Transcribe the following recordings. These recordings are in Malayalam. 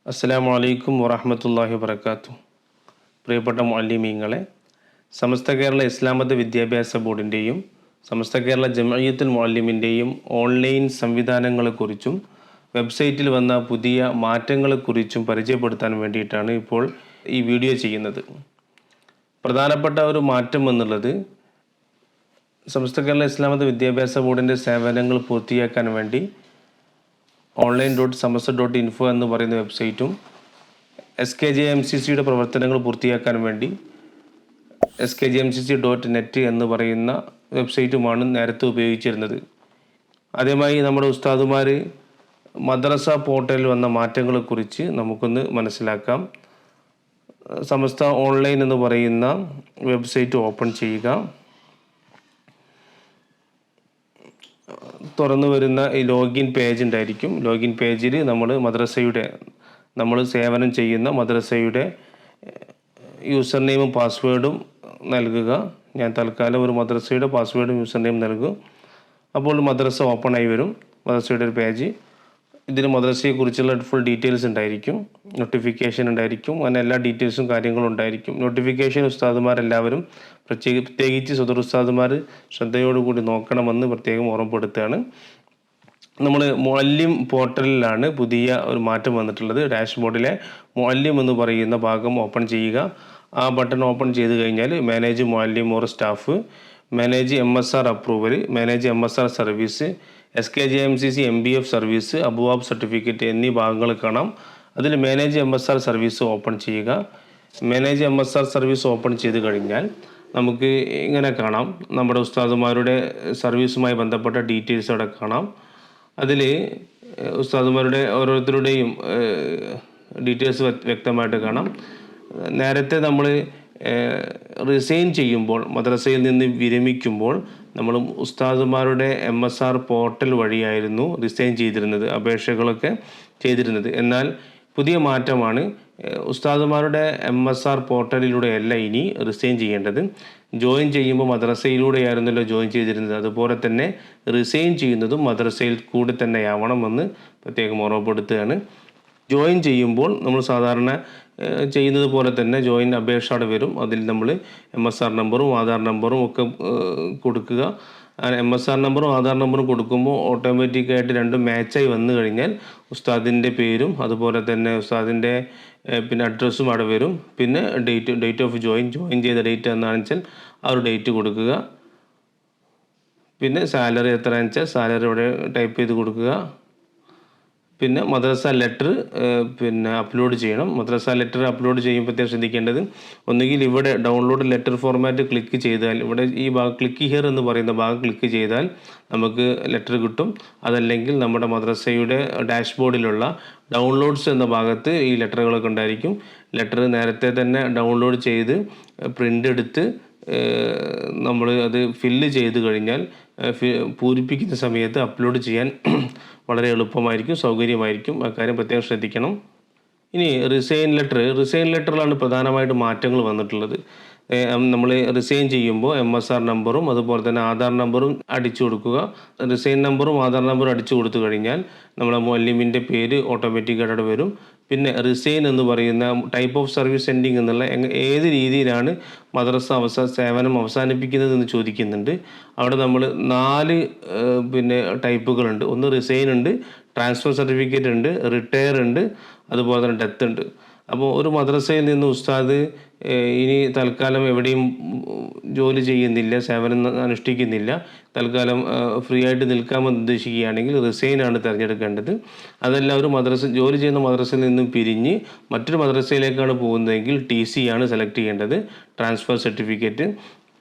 അസ്സലാമു അലൈക്കും വറഹ്മത്തുള്ളാഹി വബറകാതുഹു. പ്രിയപ്പെട്ട മുഅല്ലിമീങ്ങളെ, സമസ്ത കേരള ഇസ്ലാമത വിദ്യാഭ്യാസ ബോർഡിൻ്റെയും സമസ്ത കേരള ജംഇയ്യത്തുൽ മുഅല്ലിമീൻ്റെയും ഓൺലൈൻ സംവിധാനങ്ങളെക്കുറിച്ചും വെബ്സൈറ്റിൽ വന്ന പുതിയ മാറ്റങ്ങളെക്കുറിച്ചും പരിചയപ്പെടുത്താൻ വേണ്ടിയിട്ടാണ് ഇപ്പോൾ ഈ വീഡിയോ ചെയ്യുന്നത്. പ്രധാനപ്പെട്ട ഒരു മാറ്റം എന്നുള്ളത് സമസ്ത കേരള ഇസ്ലാമത വിദ്യാഭ്യാസ ബോർഡിൻ്റെ സേവനങ്ങൾ പൂർത്തിയാക്കാൻ വേണ്ടി online.samasta.info എന്ന് പറയുന്ന വെബ്സൈറ്റും SKJMCCയുടെ പ്രവർത്തനങ്ങൾ പൂർത്തിയാക്കാൻ വേണ്ടി skjmcc.net എന്ന് പറയുന്ന വെബ്സൈറ്റുമാണ് നേരത്തെ ഉപയോഗിച്ചിരുന്നത്. ആദ്യമായി നമ്മുടെ ഉസ്താദുമാർ മദ്രസ പോർട്ടലിൽ വന്ന മാറ്റങ്ങളെക്കുറിച്ച് നമുക്കൊന്ന് മനസ്സിലാക്കാം. സമസ്ത ഓൺലൈൻ എന്ന് പറയുന്ന വെബ്സൈറ്റ് ഓപ്പൺ ചെയ്യുക. തുറന്നു വരുന്ന ഈ ലോഗിൻ പേജ് ഉണ്ടായിരിക്കും. ലോഗിൻ പേജിൽ നമ്മൾ സേവനം ചെയ്യുന്ന മദ്രസയുടെ യൂസർ നെയിമും പാസ്വേഡും നൽകുക. ഞാൻ തൽക്കാലം ഒരു മദ്രസയുടെ പാസ്വേഡും യൂസർ നെയിം നൽകും. അപ്പോൾ മദ്രസ ഓപ്പൺ ആയി വരും. മദ്രസയുടെ ഒരു പേജ്. ഇതിൽ മദ്രസയെക്കുറിച്ചുള്ള ഫുൾ ഡീറ്റെയിൽസ് ഉണ്ടായിരിക്കും, നോട്ടിഫിക്കേഷൻ ഉണ്ടായിരിക്കും, അങ്ങനെ എല്ലാ ഡീറ്റെയിൽസും കാര്യങ്ങളും ഉണ്ടായിരിക്കും. നോട്ടിഫിക്കേഷൻ ഉസ്താദുമാരെല്ലാവരും പ്രത്യേകിച്ച് സദർ ഉസ്താദുമാർ ശ്രദ്ധയോടുകൂടി നോക്കണമെന്ന് പ്രത്യേകം ഓർമ്മപ്പെടുത്തുകയാണ്. നമ്മൾ മുഅല്ലിം പോർട്ടലിലാണ് പുതിയ ഒരു മാറ്റം വന്നിട്ടുള്ളത്. ഡാഷ്ബോർഡിലെ മുഅല്ലിം എന്ന് പറയുന്ന ഭാഗം ഓപ്പൺ ചെയ്യുക. ആ ബട്ടൺ ഓപ്പൺ ചെയ്ത് കഴിഞ്ഞാൽ മാനേജ് മുഅല്ലിം or staff, manage MSR approval, manage MSR service, SKJMCC MBF service, അബുവാബ് സർട്ടിഫിക്കറ്റ് എന്നീ ഭാഗങ്ങൾ കാണാം. അതിൽ മാനേജ് MSR സർവീസ് ഓപ്പൺ ചെയ്യുക. മാനേജ് MSR സർവീസ് ഓപ്പൺ ചെയ്ത് കഴിഞ്ഞാൽ നമുക്ക് ഇങ്ങനെ കാണാം. നമ്മുടെ ഉസ്താദുമാരുടെ സർവീസുമായി ബന്ധപ്പെട്ട ഡീറ്റെയിൽസ് അവിടെ കാണാം. അതിൽ ഉസ്താദുമാരുടെ ഓരോരുത്തരുടെയും ഡീറ്റെയിൽസ് വ്യക്തമായിട്ട് കാണാം. നേരത്തെ നമ്മൾ റിസൈൻ ചെയ്യുമ്പോൾ, മദ്രസയിൽ നിന്ന് വിരമിക്കുമ്പോൾ നമ്മൾ ഉസ്താദുമാരുടെ MSR പോർട്ടൽ വഴിയായിരുന്നു റിസൈൻ ചെയ്തിരുന്നത്, അപേക്ഷകളൊക്കെ ചെയ്തിരുന്നത്. എന്നാൽ പുതിയ മാറ്റമാണ്. ഉസ്താദുമാരുടെ MSR പോർട്ടലിലൂടെയല്ല ഇനി റിസൈൻ ചെയ്യേണ്ടത്. ജോയിൻ ചെയ്യുമ്പോൾ മദ്രസയിലൂടെയായിരുന്നല്ലോ ജോയിൻ ചെയ്തിരുന്നത്, അതുപോലെ തന്നെ റിസൈൻ ചെയ്യുന്നതും മദ്രസയിൽ കൂടി തന്നെയാവണമെന്ന് പ്രത്യേകം ഓർമ്മപ്പെടുത്തുകയാണ്. ജോയിൻ ചെയ്യുമ്പോൾ നമ്മൾ സാധാരണ ചെയ്യുന്നത് പോലെ തന്നെ ജോയിൻ അപേക്ഷ അവിടെ വരും. അതിൽ നമ്മൾ MSR നമ്പറും ആധാർ നമ്പറും ഒക്കെ കൊടുക്കുക. MSR നമ്പറും ആധാർ നമ്പറും കൊടുക്കുമ്പോൾ ഓട്ടോമാറ്റിക്കായിട്ട് രണ്ടും മാച്ചായി വന്നു കഴിഞ്ഞാൽ ഉസ്താദിൻ്റെ പേരും അതുപോലെ തന്നെ ഉസ്താദിൻ്റെ പിന്നെ അഡ്രസ്സും അവിടെ വരും. പിന്നെ ഡേറ്റ് ഓഫ് ജോയിൻ ചെയ്ത ഡേറ്റ് എന്താണെന്ന് വെച്ചാൽ ആ ഒരു ഡേറ്റ് കൊടുക്കുക. പിന്നെ സാലറി എത്രയാണെന്ന് വെച്ചാൽ സാലറി ഇവിടെ ടൈപ്പ് ചെയ്ത് കൊടുക്കുക. പിന്നെ മദ്രസ ലെറ്റർ അപ്ലോഡ് ചെയ്യണം. മദ്രസ ലെറ്റർ അപ്ലോഡ് ചെയ്യുമ്പോഴത്തേക്കും ശ്രദ്ധിക്കേണ്ടത്, ഒന്നുകിൽ ഇവിടെ ഡൗൺലോഡ് ലെറ്റർ ഫോർമാറ്റ് ക്ലിക്ക് ചെയ്താൽ, ഇവിടെ ഈ ഭാഗം ക്ലിക്ക് ഹിയർ എന്ന് പറയുന്ന ഭാഗം ക്ലിക്ക് ചെയ്താൽ നമുക്ക് ലെറ്റർ കിട്ടും. അതല്ലെങ്കിൽ നമ്മുടെ മദ്രസയുടെ ഡാഷ്ബോർഡിലുള്ള ഡൗൺലോഡ്സ് എന്ന ഭാഗത്ത് ഈ ലെറ്ററുകളൊക്കെ ഉണ്ടായിരിക്കും. ലെറ്റർ നേരത്തെ തന്നെ ഡൗൺലോഡ് ചെയ്ത് പ്രിൻ്റ് എടുത്ത് നമ്മൾ അത് ഫില്ല് ചെയ്ത് കഴിഞ്ഞാൽ പൂരിപ്പിക്കുന്ന സമയത്ത് അപ്ലോഡ് ചെയ്യാൻ വളരെ എളുപ്പമായിരിക്കും, സൗകര്യമായിരിക്കും. അക്കാര്യം പ്രത്യേകം ശ്രദ്ധിക്കണം. ഇനി റിസൈൻ ലെറ്ററിലാണ് പ്രധാനമായിട്ട് മാറ്റങ്ങൾ വന്നിട്ടുള്ളത്. നമ്മൾ റിസൈൻ ചെയ്യുമ്പോൾ MSR നമ്പറും അതുപോലെ തന്നെ ആധാർ നമ്പറും അടിച്ചു കൊടുക്കുക. റിസൈൻ നമ്പറും ആധാർ നമ്പറും അടിച്ചു കൊടുത്തു കഴിഞ്ഞാൽ നമ്മളെ മുഅല്ലിമിൻ്റെ പേര് ഓട്ടോമാറ്റിക്കായിട്ട് വരും. പിന്നെ റിസൈൻ എന്ന് പറയുന്ന ടൈപ്പ് ഓഫ് സർവീസ് എൻഡിങ് എന്നുള്ള ഏത് രീതിയിലാണ് മദ്രസ സേവനം അവസാനിപ്പിക്കുന്നത് എന്ന് ചോദിക്കുന്നുണ്ട്. അവിടെ നമ്മൾ 4 ടൈപ്പുകളുണ്ട്. ഒന്ന് റിസൈൻ ഉണ്ട്, ട്രാൻസ്ഫർ സർട്ടിഫിക്കറ്റ് ഉണ്ട്, റിട്ടയർ ഉണ്ട്, അതുപോലെ തന്നെ ഡെത്ത് ഉണ്ട്. അപ്പോൾ ഒരു മദ്രസയിൽ നിന്ന് ഉസ്താദ് ഇനി തൽക്കാലം എവിടെയും ജോലി ചെയ്യുന്നില്ല, സേവനം അനുഷ്ഠിക്കുന്നില്ല, തൽക്കാലം ഫ്രീ ആയിട്ട് നിൽക്കാമെന്ന് ഉദ്ദേശിക്കുകയാണെങ്കിൽ റിസൈനാണ് തിരഞ്ഞെടുക്കേണ്ടത്. അതല്ല ഒരു ജോലി ചെയ്യുന്ന മദ്രസയിൽ നിന്നും പിരിഞ്ഞ് മറ്റൊരു മദ്രസയിലേക്കാണ് പോകുന്നതെങ്കിൽ TC ആണ് സെലക്ട് ചെയ്യേണ്ടത്, ട്രാൻസ്ഫർ സർട്ടിഫിക്കറ്റ്.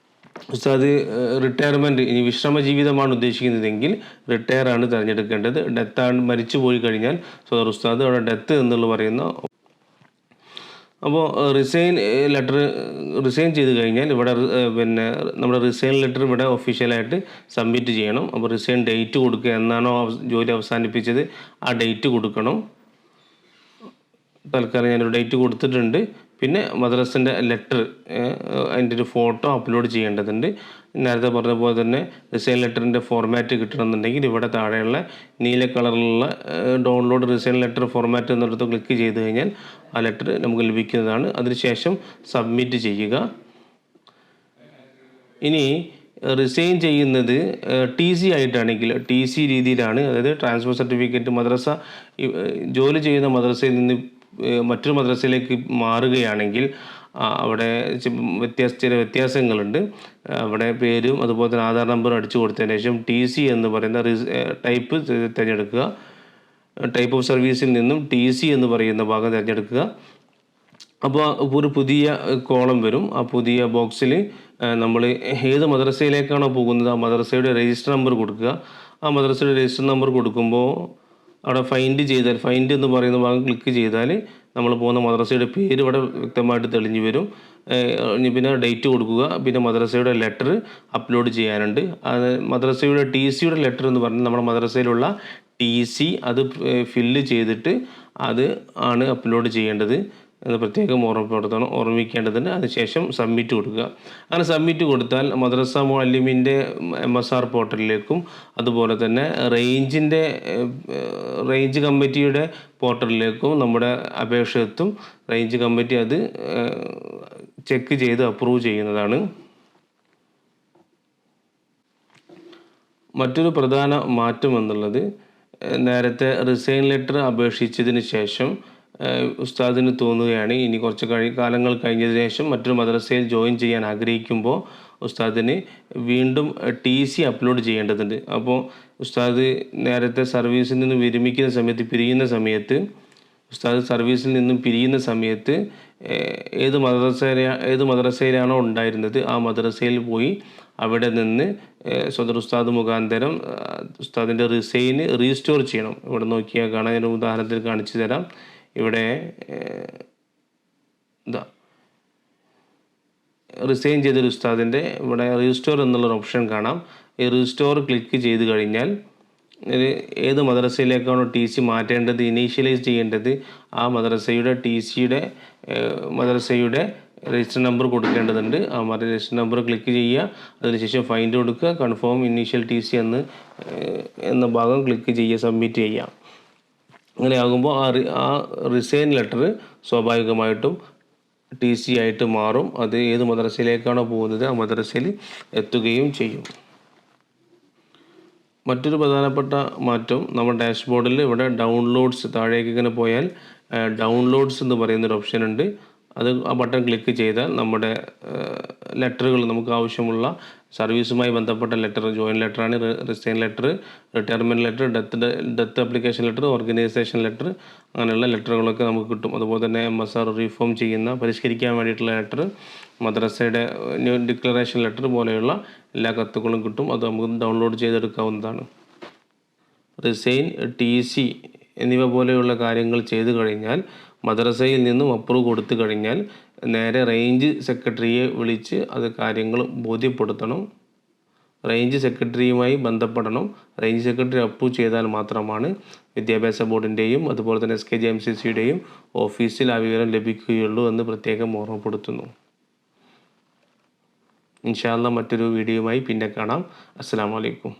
ഉസ്താദ് റിട്ടയർമെൻറ്റ്, ഇനി വിശ്രമ ജീവിതമാണ് ഉദ്ദേശിക്കുന്നതെങ്കിൽ റിട്ടയർ ആണ് തിരഞ്ഞെടുക്കേണ്ടത്. ഡെത്താണ്, മരിച്ചു പോയി കഴിഞ്ഞാൽ ഉസ്താദ് അവിടെ ഡെത്ത് എന്നുള്ള പറയുന്ന. അപ്പോൾ റിസൈൻ ചെയ്ത് കഴിഞ്ഞാൽ ഇവിടെ നമ്മുടെ റിസൈൻ ലെറ്റർ ഇവിടെ ഒഫീഷ്യലായിട്ട് സബ്മിറ്റ് ചെയ്യണം. അപ്പോൾ റിസൈൻ ഡേറ്റ് കൊടുക്കുക, എന്നാണോ ജോലി അവസാനിപ്പിച്ചത് ആ ഡേറ്റ് കൊടുക്കണം. തൽക്കാലം ഞാനൊരു ഡേറ്റ് കൊടുത്തിട്ടുണ്ട്. പിന്നെ മദ്രസിൻ്റെ ലെറ്റർ, അതിൻ്റെ ഒരു ഫോട്ടോ അപ്ലോഡ് ചെയ്യേണ്ടതുണ്ട്. നേരത്തെ പറഞ്ഞ പോലെ തന്നെ റിസൈൻ ലെറ്ററിൻ്റെ ഫോർമാറ്റ് കിട്ടണമെന്നുണ്ടെങ്കിൽ ഇവിടെ താഴെയുള്ള നീല കളറിലുള്ള ഡൗൺലോഡ് റിസൈൻ ലെറ്റർ ഫോർമാറ്റ് എന്നിടത്ത് ക്ലിക്ക് ചെയ്ത് കഴിഞ്ഞാൽ ആ ലെറ്റർ നമുക്ക് ലഭിക്കുന്നതാണ്. അതിനുശേഷം സബ്മിറ്റ് ചെയ്യുക. ഇനി റിസൈൻ ചെയ്യുന്നത് ടി സി ആയിട്ടാണെങ്കിൽ ടി സി രീതിയിലാണ്, അതായത് ട്രാൻസ്ഫർ സർട്ടിഫിക്കറ്റ് മദ്രസ ജോലി ചെയ്യുന്ന മദ്രസയിൽ നിന്ന് മറ്റൊരു മദ്രസയിലേക്ക് മാറുകയാണെങ്കിൽ അവിടെ ചില വ്യത്യാസങ്ങളുണ്ട്. അവിടെ പേരും അതുപോലെ തന്നെ ആധാർ നമ്പറും അടിച്ചു കൊടുത്തതിന് ശേഷം ടി സി എന്ന് പറയുന്ന ടൈപ്പ് തിരഞ്ഞെടുക്കുക. ടൈപ്പ് ഓഫ് സർവീസിൽ നിന്നും ടി സി എന്ന് പറയുന്ന ഭാഗം തിരഞ്ഞെടുക്കുക. അപ്പോൾ ഒരു പുതിയ കോളം വരും. ആ പുതിയ ബോക്സിൽ നമ്മൾ ഏത് മദ്രസയിലേക്കാണോ പോകുന്നത് ആ മദ്രസയുടെ രജിസ്റ്റർ നമ്പർ കൊടുക്കുക. ആ മദ്രസയുടെ രജിസ്റ്റർ നമ്പർ കൊടുക്കുമ്പോൾ അവിടെ ഫൈൻഡ് എന്ന് പറയുന്ന ഭാഗം ക്ലിക്ക് ചെയ്താൽ നമ്മൾ പോകുന്ന മദ്രസയുടെ പേര് ഇവിടെ വ്യക്തമായിട്ട് തെളിഞ്ഞു വരും. പിന്നെ ഡേറ്റ് കൊടുക്കുക. പിന്നെ മദ്രസയുടെ ലെറ്റർ അപ്ലോഡ് ചെയ്യാനുണ്ട്. അത് മദ്രസയുടെ ടി സിയുടെ ലെറ്റർ എന്ന് പറഞ്ഞാൽ നമ്മുടെ മദ്രസയിലുള്ള ടി സി അത് ഫില്ല് ചെയ്തിട്ട് അത് ആണ് അപ്ലോഡ് ചെയ്യേണ്ടത് എന്ന് പ്രത്യേകം ഓർമ്മിക്കേണ്ടതുണ്ട്. അതിനുശേഷം സബ്മിറ്റ് കൊടുക്കുക. അങ്ങനെ സബ്മിറ്റ് കൊടുത്താൽ മദ്രസ മുഅല്ലിമിൻ്റെ MSR പോർട്ടലിലേക്കും അതുപോലെ തന്നെ റേഞ്ച് കമ്മിറ്റിയുടെ പോർട്ടലിലേക്കും നമ്മുടെ അപേക്ഷ എത്തും. റേഞ്ച് കമ്മിറ്റി അത് ചെക്ക് ചെയ്ത് അപ്രൂവ് ചെയ്യുന്നതാണ്. മറ്റൊരു പ്രധാന മാറ്റം എന്നുള്ളത്, നേരത്തെ റിസൈൻ ലെറ്റർ അപേക്ഷിച്ചതിന് ശേഷം ഉസ്താദിന് തോന്നുകയാണ് ഇനി കുറച്ച് കാലങ്ങൾ കഴിഞ്ഞതിന് ശേഷം മറ്റൊരു മദ്രസയിൽ ജോയിൻ ചെയ്യാൻ ആഗ്രഹിക്കുമ്പോൾ ഉസ്താദിന് വീണ്ടും ടി സി അപ്ലോഡ് ചെയ്യേണ്ടതുണ്ട്. അപ്പോൾ ഉസ്താദ് നേരത്തെ സർവീസിൽ നിന്ന് സർവീസിൽ നിന്നും പിരിയുന്ന സമയത്ത് ഏത് മദ്രസയിലാണോ ഉണ്ടായിരുന്നത് ആ മദ്രസയിൽ പോയി അവിടെ നിന്ന് സദർ ഉസ്താദ് മുഖാന്തരം ഉസ്താദിൻ്റെ റീസ്റ്റോർ ചെയ്യണം. ഇവിടെ നോക്കിയാൽ കാണാൻ ഞാൻ ഉദാഹരണത്തിൽ കാണിച്ചു തരാം. ഇവിടെ റിസൈൻ ചെയ്തൊരു ഉസ്താദിൻ്റെ ഇവിടെ റീസ്റ്റോർ എന്നുള്ളൊരു ഓപ്ഷൻ കാണാം. ഈ റീസ്റ്റോർ ക്ലിക്ക് ചെയ്ത് കഴിഞ്ഞാൽ ഏത് മദ്രസയിലേക്കാണോ ടി സി മാറ്റേണ്ടത്, ഇനീഷ്യലൈസ് ചെയ്യേണ്ടത് ആ മദ്രസയുടെ രജിസ്റ്റർ നമ്പർ കൊടുക്കേണ്ടതുണ്ട്. ആ രജിസ്റ്റർ നമ്പർ ക്ലിക്ക് ചെയ്യുക. അതിനുശേഷം ഫൈൻഡ് കൊടുക്കുക. കൺഫേം ഇനീഷ്യൽ ടി സി എന്ന ഭാഗം ക്ലിക്ക് ചെയ്യുക, സബ്മിറ്റ് ചെയ്യുക. അങ്ങനെ ആകുമ്പോൾ ആ റിസൈൻ ലെറ്റർ സ്വാഭാവികമായിട്ടും ടി സി ആയിട്ട് മാറും. അത് ഏത് മദ്രസയിലേക്കാണോ പോകുന്നത് ആ മദ്രസയിൽ എത്തുകയും ചെയ്യും. മറ്റൊരു പ്രധാനപ്പെട്ട മാറ്റം, നമ്മുടെ ഡാഷ്ബോർഡിൽ ഇവിടെ ഡൗൺലോഡ്സ് താഴേക്ക് ഇങ്ങനെ പോയാൽ ഡൗൺലോഡ്സ് എന്ന് പറയുന്നൊരു ഓപ്ഷൻ ഉണ്ട്. ആ ബട്ടൺ ക്ലിക്ക് ചെയ്താൽ നമ്മുടെ ലെറ്ററുകൾ, നമുക്ക് ആവശ്യമുള്ള സർവീസുമായി ബന്ധപ്പെട്ട ലെറ്റർ, ജോയിൻ ലെറ്ററാണ്, resign letter, retirement letter, death application letter, organisation letter, അങ്ങനെയുള്ള ലെറ്ററുകളൊക്കെ നമുക്ക് കിട്ടും. അതുപോലെ തന്നെ MSR റീഫോം പരിഷ്കരിക്കാൻ വേണ്ടിയിട്ടുള്ള ലെറ്റർ, മദ്രസയുടെ ന്യൂ ഡിക്ലറേഷൻ ലെറ്റർ പോലെയുള്ള എല്ലാ കത്തുകളും കിട്ടും. അത് നമുക്ക് ഡൗൺലോഡ് ചെയ്തെടുക്കാവുന്നതാണ്. റിസൈൻ, ടി സി എന്നിവ പോലെയുള്ള കാര്യങ്ങൾ ചെയ്തു കഴിഞ്ഞാൽ, മദ്രസയിൽ നിന്നും അപ്രൂവ് കൊടുത്തു കഴിഞ്ഞാൽ നേരെ റേഞ്ച് സെക്രട്ടറിയെ വിളിച്ച് അത് കാര്യങ്ങൾ ബോധ്യപ്പെടുത്തണം. റേഞ്ച് സെക്രട്ടറിയുമായി ബന്ധപ്പെടണം. റേഞ്ച് സെക്രട്ടറി അപ്രൂവ് ചെയ്താൽ മാത്രമാണ് വിദ്യാഭ്യാസ ബോർഡിൻ്റെയും അതുപോലെ തന്നെ SKJ/MCCയുടെയും ഓഫീസിൽ ആ വിവരം ലഭിക്കുകയുള്ളൂ എന്ന് പ്രത്യേകം ഓർമ്മപ്പെടുത്തുന്നു. ഇൻഷാ അല്ലാഹ് മറ്റൊരു വീഡിയോയുമായി പിന്നെ കാണാം. അസ്സലാമു അലൈക്കും.